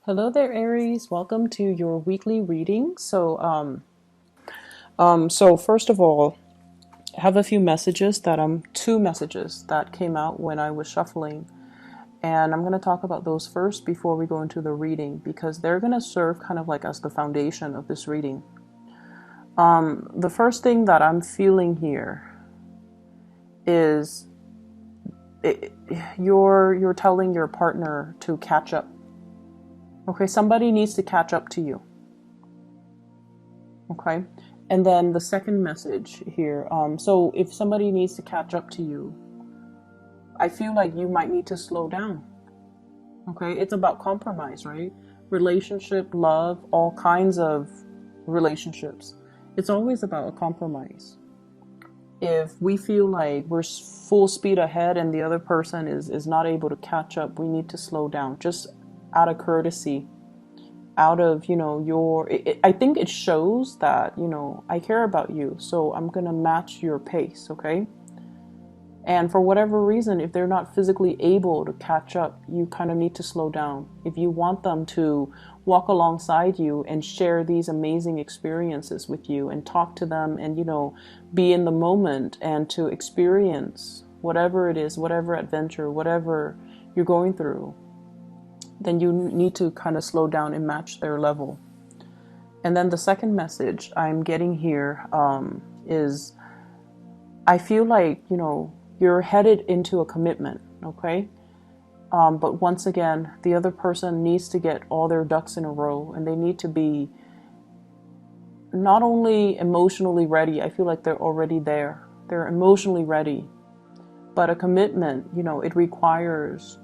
Hello there, Aries. Welcome to your weekly reading. So first of all, I have a few messages two messages that came out when I was shuffling, and I'm going to talk about those first before we go into the reading because they're going to serve kind of like as the foundation of this reading. The first thing that I'm feeling here is you're telling your partner to catch up. Okay, somebody needs to catch up to you. Okay. And then the second message here. So if somebody needs to catch up to you, I feel like you might need to slow down. Okay. It's about compromise, right? Relationship, love, all kinds of relationships. It's always about a compromise. If we feel like we're full speed ahead and the other person is not able to catch up, we need to slow down just out of courtesy, out of I think it shows that I care about you, so I'm gonna match your pace. Okay. And for whatever reason, if they're not physically able to catch up, you kind of need to slow down if you want them to walk alongside you and share these amazing experiences with you and talk to them and be in the moment and to experience whatever it is, whatever adventure, whatever you're going through. Then you need to kind of slow down and match their level. And then the second message I'm getting here is I feel like, you're headed into a commitment, okay? But once again, the other person needs to get all their ducks in a row and they need to be not only emotionally ready, I feel like they're already there. They're emotionally ready. But a commitment, it requires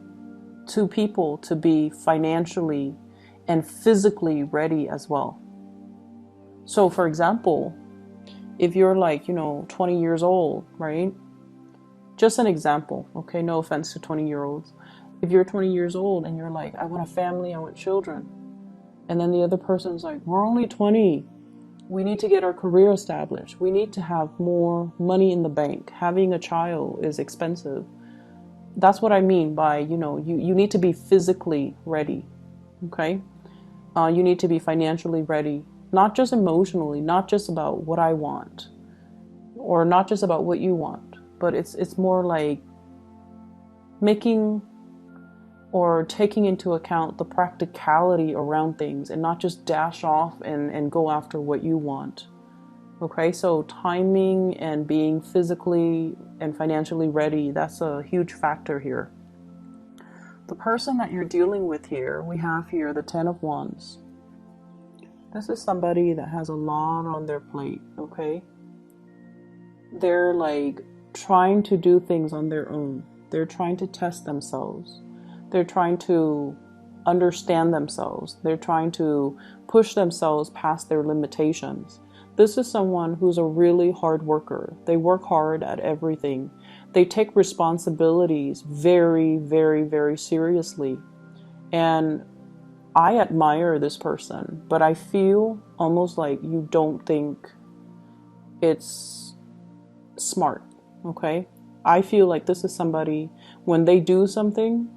two people to be financially and physically ready as well. So for example, if you're like 20 years old, right? Just an example, okay? No offense to 20-year-olds. If you're 20 years old and you're like, I want a family, I want children, and then the other person's like, we're only 20, we need to get our career established, we need to have more money in the bank, having a child is expensive. That's what I mean by, you need to be physically ready, okay? You need to be financially ready, not just emotionally, not just about what I want, or not just about what you want, but it's more like making or taking into account the practicality around things and not just dash off and go after what you want. Okay, so timing and being physically and financially ready, that's a huge factor here. The person that you're dealing with here, we have here the Ten of Wands. This is somebody that has a lot on their plate, okay? They're like trying to do things on their own. They're trying to test themselves. They're trying to understand themselves. They're trying to push themselves past their limitations. This is someone who's a really hard worker. They work hard at everything. They take responsibilities very, very, very seriously. And I admire this person, but I feel almost like you don't think it's smart, okay? I feel like this is somebody, when they do something,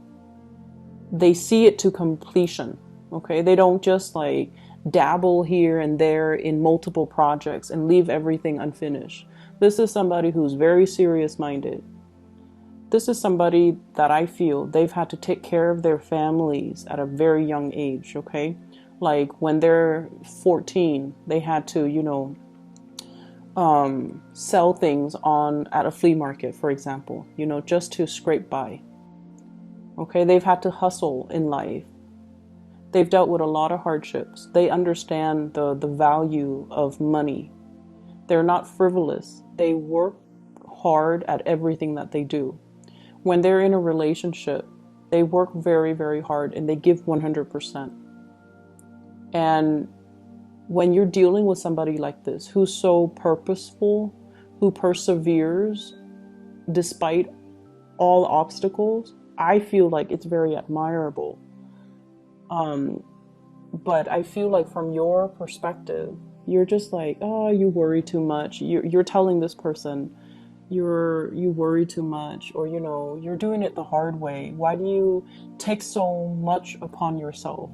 they see it to completion, okay? They don't just like dabble here and there in multiple projects and leave everything unfinished. This is somebody who's very serious minded. This is somebody that I feel they've had to take care of their families at a very young age, okay? Like when they're 14, they had to, sell things at a flea market, for example, just to scrape by. Okay, they've had to hustle in life. They've dealt with a lot of hardships. They understand the value of money. They're not frivolous. They work hard at everything that they do. When they're in a relationship, they work very, very hard and they give 100%. And when you're dealing with somebody like this, who's so purposeful, who perseveres despite all obstacles, I feel like it's very admirable. But I feel like from your perspective, you're just like, oh, you worry too much. You're telling this person, you worry too much, or you're doing it the hard way. Why do you take so much upon yourself?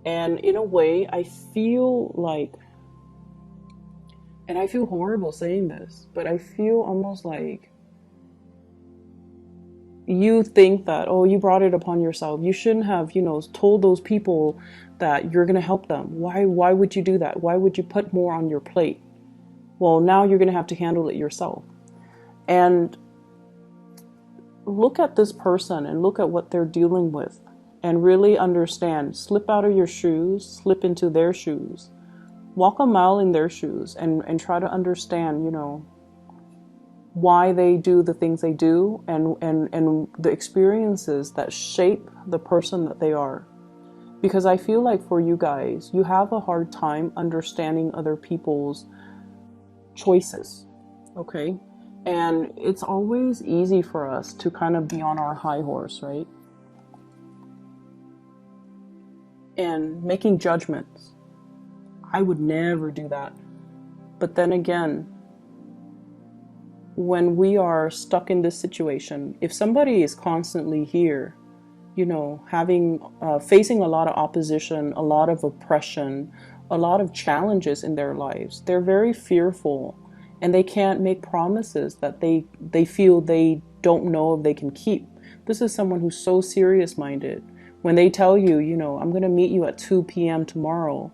And in a way, I feel like, and I feel horrible saying this, but I feel almost like you think that, oh, you brought it upon yourself. You shouldn't have, told those people that you're going to help them. Why would you do that? Why would you put more on your plate? Well, now you're going to have to handle it yourself. And look at this person and look at what they're dealing with and really understand. Slip out of your shoes, slip into their shoes, walk a mile in their shoes, and try to understand, why they do the things they do, and the experiences that shape the person that they are. Because I feel like for you guys, you have a hard time understanding other people's choices, okay? And it's always easy for us to kind of be on our high horse, right? And making judgments. I would never do that. But then again, when we are stuck in this situation, if somebody is constantly here, having facing a lot of opposition, a lot of oppression, a lot of challenges in their lives, they're very fearful, and they can't make promises that they feel they don't know if they can keep. This is someone who's so serious-minded. When they tell you, I'm going to meet you at 2 p.m. tomorrow,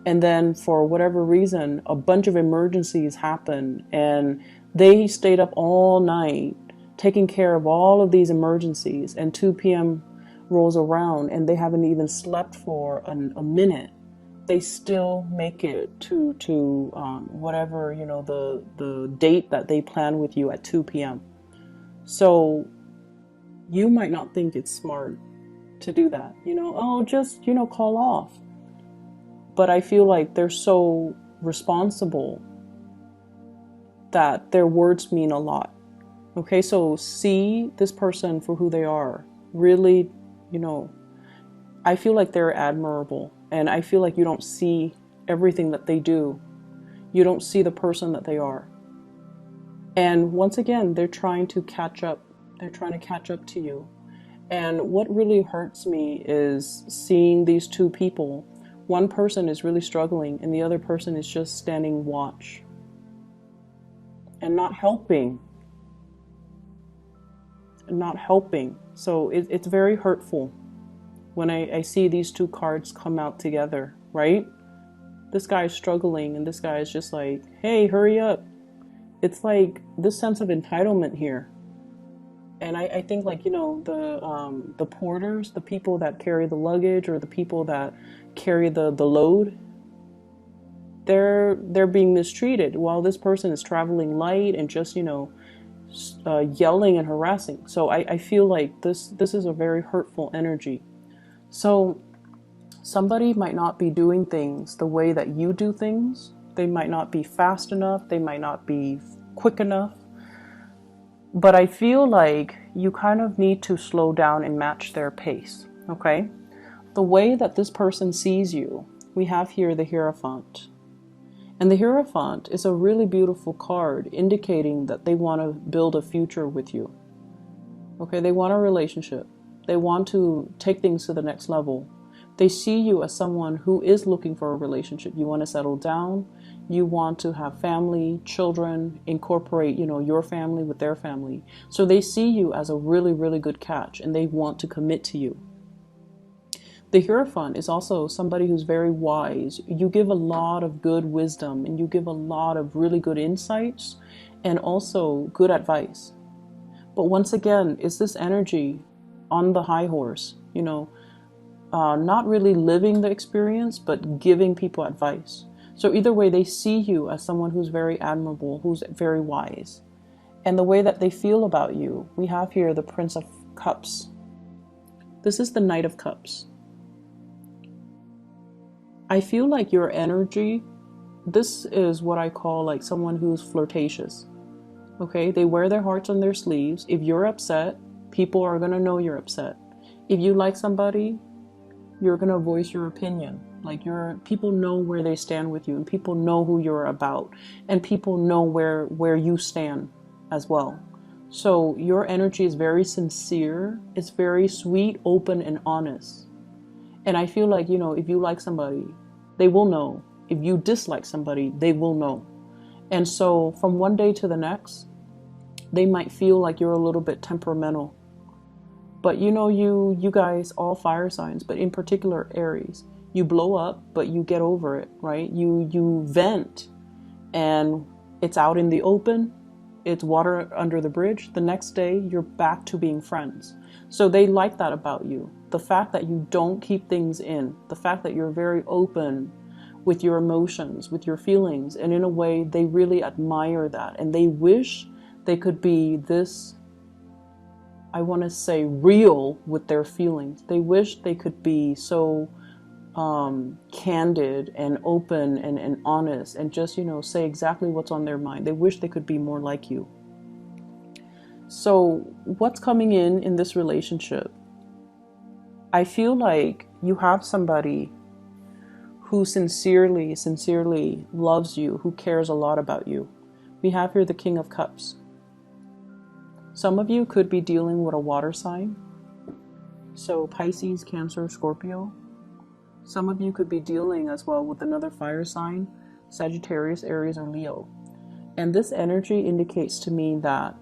and then for whatever reason, a bunch of emergencies happen, and they stayed up all night taking care of all of these emergencies, and 2 p.m. rolls around and they haven't even slept for a minute. They still make it to whatever, the date that they plan with you at 2 p.m. So you might not think it's smart to do that, just, call off. But I feel like they're so responsible that their words mean a lot. Okay, so see this person for who they are. Really, I feel like they're admirable, and I feel like you don't see everything that they do. You don't see the person that they are. And once again, they're trying to catch up. They're trying to catch up to you. And what really hurts me is seeing these two people. One person is really struggling, and the other person is just standing watch and not helping. So it's very hurtful when I see these two cards come out together, right? This guy is struggling, and this guy is just like, hey, hurry up. It's like this sense of entitlement here. And I think, like, the porters, the people that carry the luggage, or the people that carry the load, they're being mistreated while this person is traveling light and just, yelling and harassing. So I feel like this is a very hurtful energy. So somebody might not be doing things the way that you do things. They might not be fast enough. They might not be quick enough. But I feel like you kind of need to slow down and match their pace, okay? The way that this person sees you, we have here the Hierophant. And the Hierophant is a really beautiful card indicating that they want to build a future with you. Okay, they want a relationship. They want to take things to the next level. They see you as someone who is looking for a relationship. You want to settle down. You want to have family, children, incorporate, your family with their family. So they see you as a really, really good catch, and they want to commit to you. The Hierophant is also somebody who's very wise. You give a lot of good wisdom, and you give a lot of really good insights, and also good advice. But once again, it's this energy on the high horse, not really living the experience, but giving people advice. So either way, they see you as someone who's very admirable, who's very wise. And the way that they feel about you, we have here the Prince of Cups. This is the Knight of Cups. I feel like your energy, this is what I call like someone who's flirtatious. Okay, they wear their hearts on their sleeves. If you're upset, people are going to know you're upset. If you like somebody, you're going to voice your opinion. Like people know where they stand with you, and people know who you're about, and people know where you stand as well. So your energy is very sincere. It's very sweet, open, and honest. And I feel like, you know, if you like somebody, they will know. If you dislike somebody, they will know. And so from one day to the next, they might feel like you're a little bit temperamental. But you know, you guys, all fire signs, but in particular Aries, you blow up, but you get over it, right? You vent, and it's out in the open. It's water under the bridge. The next day, you're back to being friends. So they like that about you. The fact that you don't keep things in, the fact that you're very open with your emotions, with your feelings, and in a way, they really admire that, and they wish they could be this, I want to say, real with their feelings. They wish they could be so candid and open and honest, and just, you know, say exactly what's on their mind. They wish they could be more like you. So what's coming in this relationship? I feel like you have somebody who sincerely loves you, who cares a lot about you. We have here the King of Cups. Some of you could be dealing with a water sign. So Pisces, Cancer, Scorpio. Some of you could be dealing as well with another fire sign, Sagittarius, Aries, or Leo. And this energy indicates to me that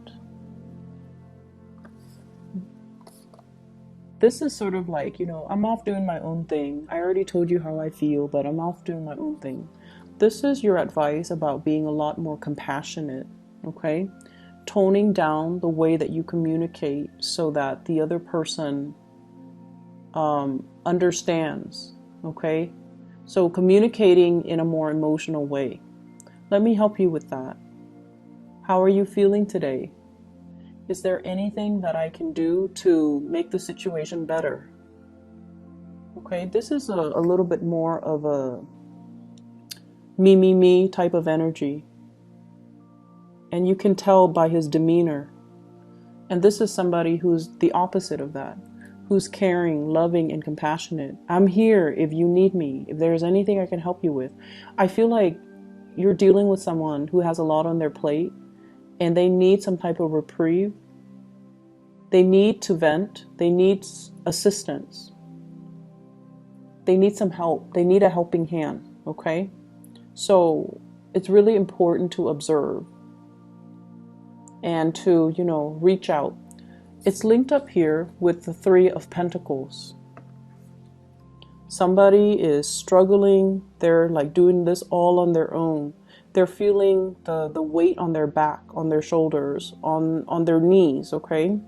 this is sort of like, you know, I'm off doing my own thing. I already told you how I feel, but I'm off doing my own thing. This is your advice about being a lot more compassionate, okay? Toning down the way that you communicate so that the other person understands, okay? So communicating in a more emotional way. Let me help you with that. How are you feeling today? Is there anything that I can do to make the situation better? Okay, this is a little bit more of a me type of energy. And you can tell by his demeanor. And this is somebody who's the opposite of that, who's caring, loving, and compassionate. I'm here if you need me, if there's anything I can help you with. I feel like you're dealing with someone who has a lot on their plate, and they need some type of reprieve. They need to vent. They need assistance. They need some help. They need a helping hand, okay? So it's really important to observe and to, you know, reach out. It's linked up here with the Three of Pentacles. Somebody is struggling. They're like doing this all on their own. They're feeling the weight on their back, on their shoulders, on their knees, okay?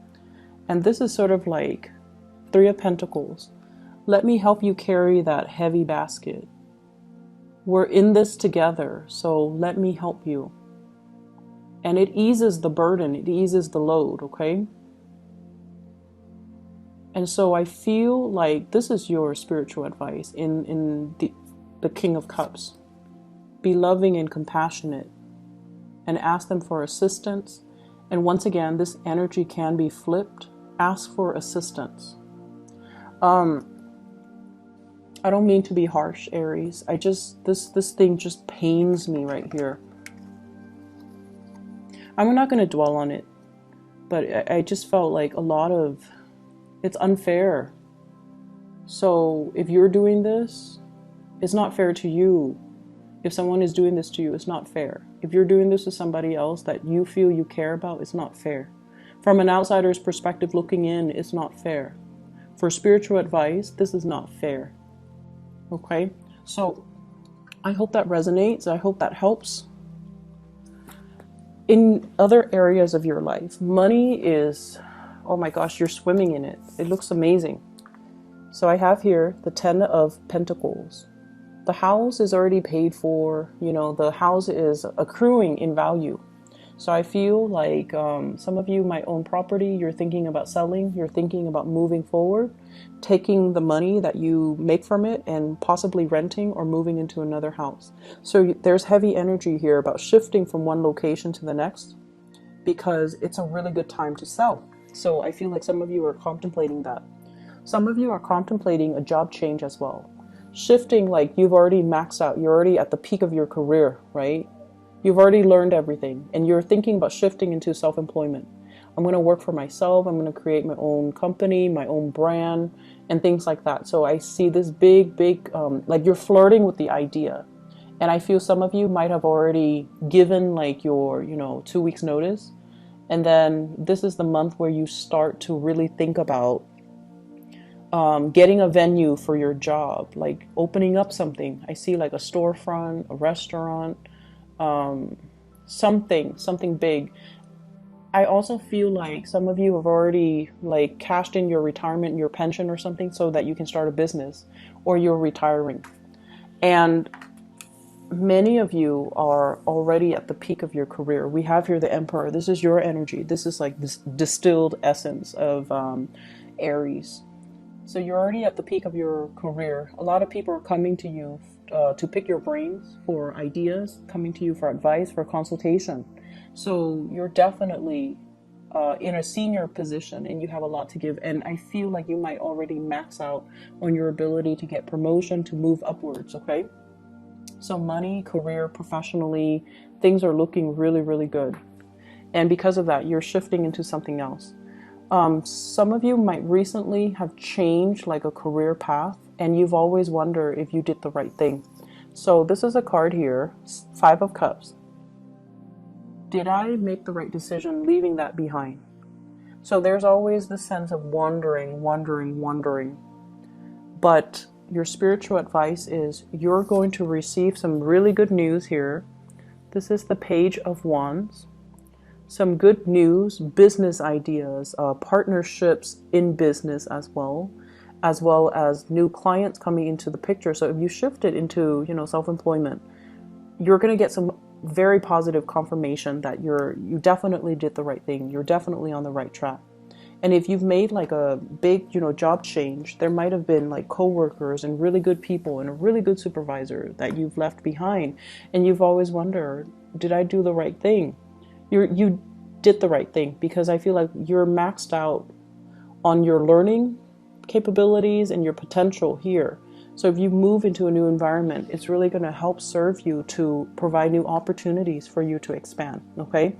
And this is sort of like Three of Pentacles. Let me help you carry that heavy basket. We're in this together, so let me help you. And it eases the burden, it eases the load, okay? And so I feel like this is your spiritual advice in the King of Cups. Be loving and compassionate and ask them for assistance. And once again, this energy can be flipped. Ask for assistance. I don't mean to be harsh, Aries. This thing just pains me right here. I'm not going to dwell on it, but I just felt like it's unfair. So if you're doing this, it's not fair to you. If someone is doing this to you, it's not fair. If you're doing this to somebody else that you feel you care about, it's not fair. From an outsider's perspective looking in, it's not fair. For spiritual advice, this is not fair. Okay? So I hope that resonates. I hope that helps. In other areas of your life, money is, oh my gosh, you're swimming in it. It looks amazing. So I have here the Ten of Pentacles. The house is already paid for. You know, the house is accruing in value. So I feel like some of you might own property. You're thinking about selling. You're thinking about moving forward, taking the money that you make from it and possibly renting or moving into another house. So there's heavy energy here about shifting from one location to the next because it's a really good time to sell. So I feel like some of you are contemplating that. Some of you are contemplating a job change as well. Shifting, like you've already maxed out. You're already at the peak of your career, right? You've already learned everything and you're thinking about shifting into self-employment. I'm going to work for myself. I'm going to create my own company, my own brand, and things like that. So I see this big, like you're flirting with the idea. And I feel some of you might have already given like your, 2 weeks notice. And then this is the month where you start to really think about getting a venue for your job, like opening up something. I see like a storefront, a restaurant, something big. I also feel like some of you have already like cashed in your retirement, your pension or something so that you can start a business, or you're retiring. And many of you are already at the peak of your career. We have here the Emperor. This is your energy. This is like this distilled essence of Aries. So you're already at the peak of your career. A lot of people are coming to you to pick your brains for ideas, coming to you for advice, for consultation. So you're definitely in a senior position and you have a lot to give. And I feel like you might already max out on your ability to get promotion, to move upwards, okay? So money, career, professionally, things are looking really, really good. And because of that, you're shifting into something else. Some of you might recently have changed like a career path, and you've always wondered if you did the right thing. So this is a card here, 5 of Cups. Did I make the right decision leaving that behind? So there's always this sense of wondering. But your spiritual advice is you're going to receive some really good news here. This is the Page of Wands. Some good news, business ideas, partnerships in business as well as new clients coming into the picture. So if you shift it into, self-employment, you're going to get some very positive confirmation that you definitely did the right thing. You're definitely on the right track. And if you've made like a big, job change, there might have been like coworkers and really good people and a really good supervisor that you've left behind. And you've always wondered, did I do the right thing? You did the right thing, because I feel like you're maxed out on your learning capabilities and your potential here. So if you move into a new environment, it's really going to help serve you to provide new opportunities for you to expand. Okay.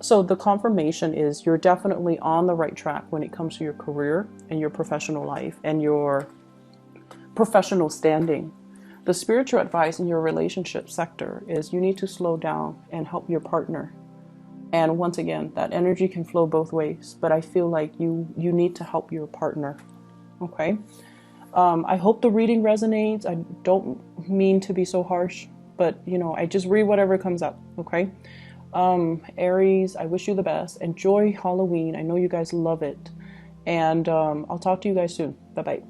So the confirmation is you're definitely on the right track when it comes to your career and your professional life and your professional standing. The spiritual advice in your relationship sector is you need to slow down and help your partner. And once again, that energy can flow both ways, but I feel like you need to help your partner. Okay. I hope the reading resonates. I don't mean to be so harsh, but I just read whatever comes up. Okay. Aries, I wish you the best. Enjoy Halloween. I know you guys love it. And I'll talk to you guys soon. Bye-bye.